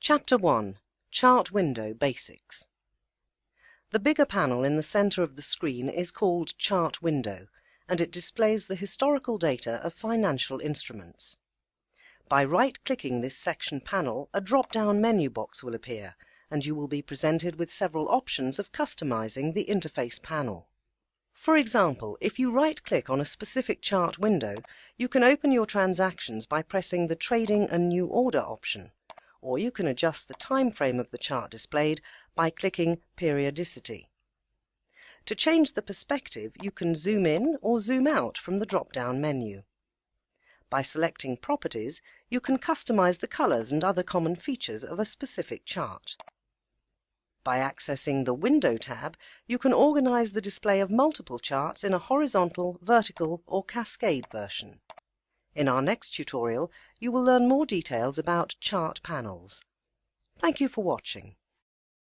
Chapter 1 Chart Window Basics. The bigger panel in the center of the screen is called Chart Window, and it displays the historical data of financial instruments. By right-clicking this section panel, a drop-down menu box will appear, and you will be presented with several options of customizing the interface panel. For example, if you right-click on a specific chart window, you can open your transactions by pressing the Trading a New Order option, or you can adjust the time frame of the chart displayed by clicking Periodicity. To change the perspective, you can zoom in or zoom out from the drop-down menu. By selecting Properties, you can customize the colors and other common features of a specific chart. By accessing the Window tab, you can organize the display of multiple charts in a horizontal, vertical, or cascade version. In our next tutorial, you will learn more details about chart panels. Thank you for watching.